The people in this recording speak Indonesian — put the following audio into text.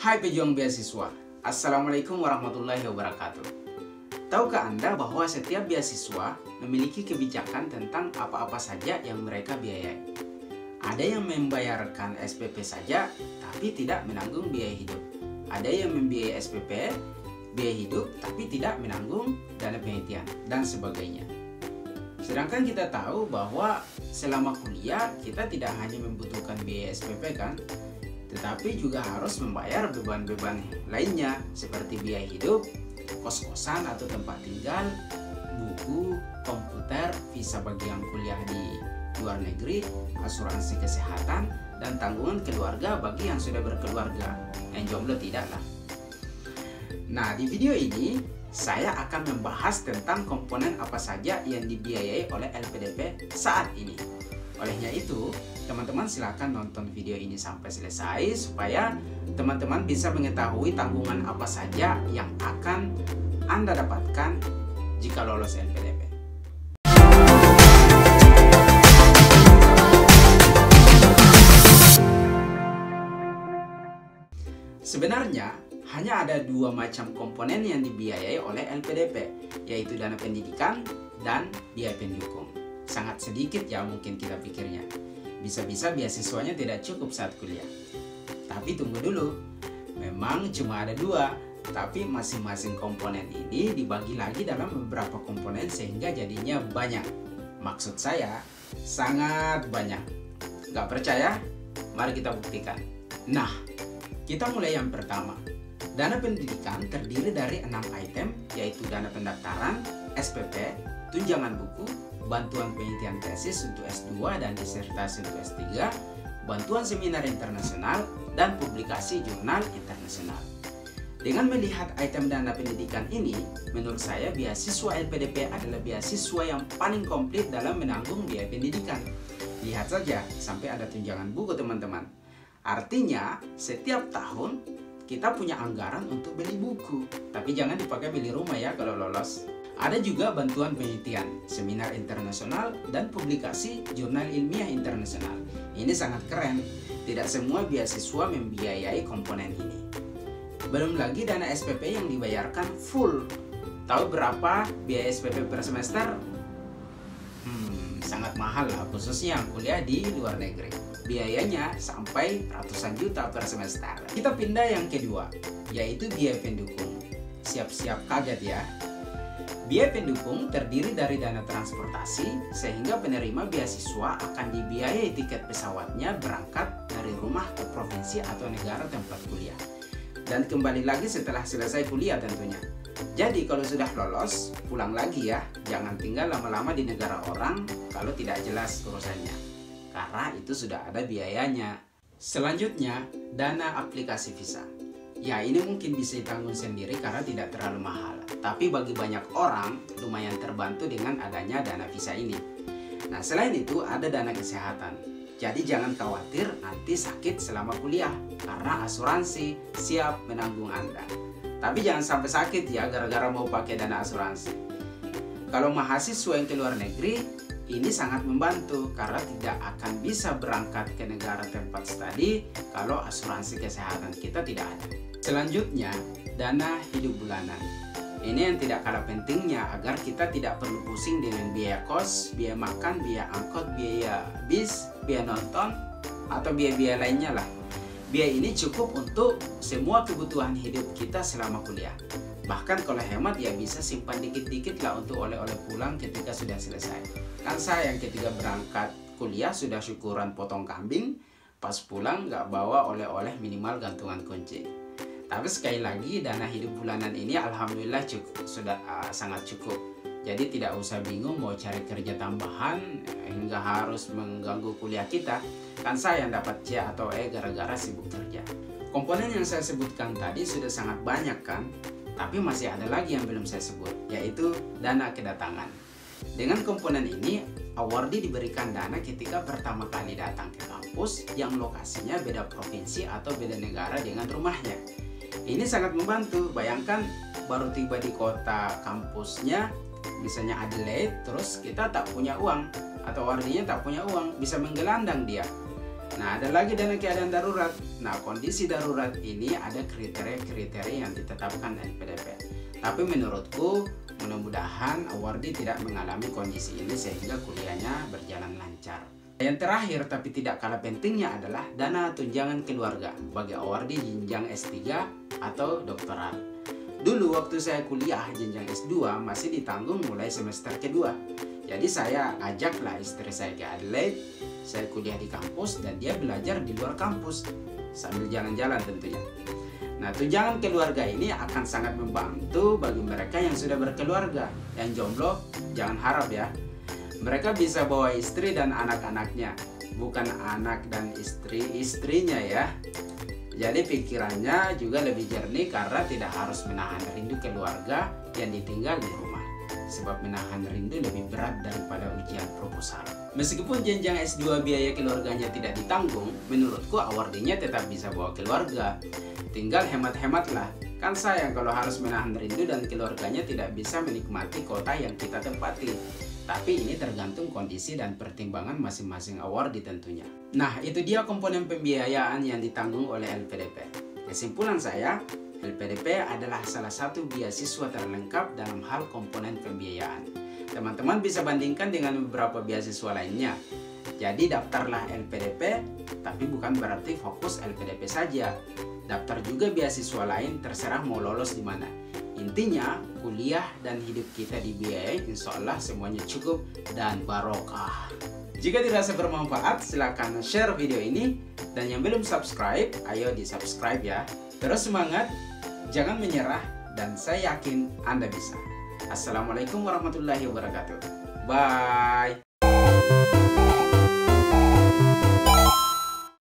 Hai pejuang beasiswa, Assalamualaikum warahmatullahi wabarakatuh. Tahukah Anda bahwa setiap beasiswa memiliki kebijakan tentang apa-apa saja yang mereka biayai? Ada yang membayarkan SPP saja, tapi tidak menanggung biaya hidup. Ada yang membiayai SPP, biaya hidup, tapi tidak menanggung dana penelitian, dan sebagainya. Sedangkan kita tahu bahwa selama kuliah, kita tidak hanya membutuhkan biaya SPP kan? Tetapi juga harus membayar beban-beban lainnya seperti biaya hidup, kos-kosan atau tempat tinggal, buku, komputer, visa bagi yang kuliah di luar negeri, asuransi kesehatan, dan tanggungan keluarga bagi yang sudah berkeluarga. Yang jomblo tidaklah. Nah, di video ini saya akan membahas tentang komponen apa saja yang dibiayai oleh LPDP saat ini. Olehnya itu, teman-teman silakan nonton video ini sampai selesai supaya teman-teman bisa mengetahui tanggungan apa saja yang akan Anda dapatkan jika lolos LPDP. Sebenarnya, hanya ada dua macam komponen yang dibiayai oleh LPDP, yaitu dana pendidikan dan biaya pendukung. Sangat sedikit ya mungkin kita pikirnya. Bisa-bisa beasiswanya tidak cukup saat kuliah. Tapi tunggu dulu, memang cuma ada dua, tapi masing-masing komponen ini dibagi lagi dalam beberapa komponen sehingga jadinya banyak. Maksud saya, sangat banyak. Gak percaya? Mari kita buktikan. Nah, kita mulai yang pertama. Dana pendidikan terdiri dari 6 item, yaitu dana pendaftaran, SPP, tunjangan buku, bantuan penelitian tesis untuk S2 dan disertasi untuk S3, bantuan seminar internasional, dan publikasi jurnal internasional. Dengan melihat item dana pendidikan ini, menurut saya beasiswa LPDP adalah beasiswa yang paling komplit dalam menanggung biaya pendidikan. Lihat saja, sampai ada tunjangan buku teman-teman. Artinya, setiap tahun kita punya anggaran untuk beli buku. Tapi jangan dipakai beli rumah ya kalau lolos. Ada juga bantuan penelitian, seminar internasional, dan publikasi jurnal ilmiah internasional. Ini sangat keren. Tidak semua beasiswa membiayai komponen ini. Belum lagi dana SPP yang dibayarkan full. Tahu berapa biaya SPP per semester? Sangat mahal lah, khususnya yang kuliah di luar negeri. Biayanya sampai ratusan juta per semester. Kita pindah yang kedua, yaitu biaya pendukung. Siap-siap kaget ya. Biaya pendukung terdiri dari dana transportasi, sehingga penerima beasiswa akan dibiayai tiket pesawatnya berangkat dari rumah ke provinsi atau negara tempat kuliah. Dan kembali lagi setelah selesai kuliah tentunya. Jadi kalau sudah lolos, pulang lagi ya. Jangan tinggal lama-lama di negara orang kalau tidak jelas urusannya. Karena itu sudah ada biayanya. Selanjutnya, dana aplikasi visa. Ya, ini mungkin bisa ditanggung sendiri karena tidak terlalu mahal. Tapi bagi banyak orang, lumayan terbantu dengan adanya dana visa ini. Nah, selain itu ada dana kesehatan. Jadi jangan khawatir nanti sakit selama kuliah, karena asuransi siap menanggung Anda. Tapi jangan sampai sakit ya gara-gara mau pakai dana asuransi. Kalau mahasiswa yang ke luar negeri, ini sangat membantu karena tidak akan bisa berangkat ke negara tempat studi kalau asuransi kesehatan kita tidak ada. Selanjutnya, dana hidup bulanan. Ini yang tidak kalah pentingnya agar kita tidak perlu pusing dengan biaya kos, biaya makan, biaya angkot, biaya bis, biaya nonton, atau biaya-biaya lainnya lah. Biaya ini cukup untuk semua kebutuhan hidup kita selama kuliah. Bahkan kalau hemat ya bisa simpan dikit-dikit lah untuk oleh-oleh pulang ketika sudah selesai. Kan saya yang ketika berangkat kuliah sudah syukuran potong kambing, pas pulang nggak bawa oleh-oleh minimal gantungan kunci. Tapi sekali lagi dana hidup bulanan ini alhamdulillah sudah sangat cukup. Jadi tidak usah bingung mau cari kerja tambahan hingga harus mengganggu kuliah kita. Kan saya yang dapat C atau E gara-gara sibuk kerja. Komponen yang saya sebutkan tadi sudah sangat banyak kan? Tapi masih ada lagi yang belum saya sebut, yaitu dana kedatangan. Dengan komponen ini, awardee diberikan dana ketika pertama kali datang ke kampus yang lokasinya beda provinsi atau beda negara dengan rumahnya. Ini sangat membantu. Bayangkan baru tiba di kota kampusnya, misalnya Adelaide, terus kita tak punya uang, atau awardee-nya tak punya uang, bisa menggelandang dia. Nah, ada lagi dana keadaan darurat. Nah, kondisi darurat ini ada kriteria-kriteria yang ditetapkan LPDP. Tapi menurutku, mudah-mudahan awardi tidak mengalami kondisi ini sehingga kuliahnya berjalan lancar. Yang terakhir tapi tidak kalah pentingnya adalah dana tunjangan keluarga bagi awardi jenjang S3 atau doktoral. Dulu waktu saya kuliah jenjang S2 masih ditanggung mulai semester kedua. Jadi saya ajaklah istri saya ke Adelaide, saya kuliah di kampus dan dia belajar di luar kampus sambil jalan-jalan tentunya. Nah, tunjangan keluarga ini akan sangat membantu bagi mereka yang sudah berkeluarga. Yang jomblo jangan harap ya. Mereka bisa bawa istri dan anak-anaknya, bukan anak dan istri-istrinya ya. Jadi pikirannya juga lebih jernih karena tidak harus menahan rindu keluarga yang ditinggal di rumah. Sebab menahan rindu lebih berat daripada ujian proposal. Meskipun jenjang S2 biaya keluarganya tidak ditanggung, menurutku awardinya tetap bisa bawa keluarga. Tinggal hemat-hematlah. Kan sayang kalau harus menahan rindu dan keluarganya tidak bisa menikmati kota yang kita tempati. Tapi ini tergantung kondisi dan pertimbangan masing-masing awardi tentunya. Nah, itu dia komponen pembiayaan yang ditanggung oleh LPDP. Kesimpulan saya, LPDP adalah salah satu beasiswa terlengkap dalam hal komponen pembiayaan. Teman-teman bisa bandingkan dengan beberapa beasiswa lainnya. Jadi daftarlah LPDP, tapi bukan berarti fokus LPDP saja. Daftar juga beasiswa lain, terserah mau lolos di mana. Intinya, kuliah dan hidup kita dibiayai, insya Allah semuanya cukup dan barokah. Jika dirasa bermanfaat, silakan share video ini. Dan yang belum subscribe, ayo di subscribe ya. Terus semangat, jangan menyerah, dan saya yakin Anda bisa. Assalamualaikum warahmatullahi wabarakatuh. Bye.